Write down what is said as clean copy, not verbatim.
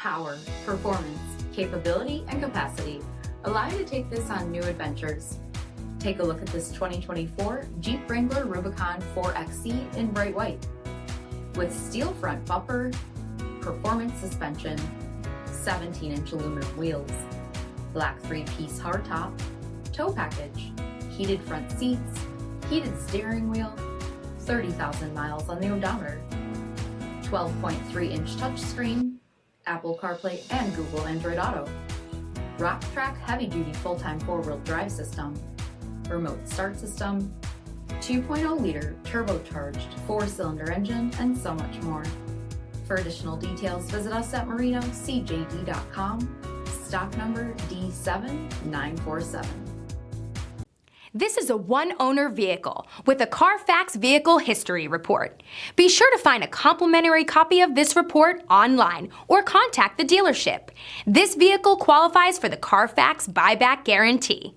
power, performance, capability, and capacity allow you to take this on new adventures. Take a look at this 2024 Jeep Wrangler Rubicon 4XE in bright white. With steel front bumper, performance suspension, 17-inch aluminum wheels, black 3-piece hardtop, tow package, heated front seats, heated steering wheel, 30,000 miles on the odometer, 12.3-inch touchscreen, Apple CarPlay and Google Android Auto, Rock-Track heavy-duty full-time four-wheel drive system, remote start system, 2.0-liter turbocharged 4-cylinder engine, and so much more. For additional details, visit us at marinocjd.com, stock number D7947. This is a one-owner vehicle with a CARFAX vehicle history report. Be sure to find a complimentary copy of this report online or contact the dealership. This vehicle qualifies for the CARFAX buyback guarantee.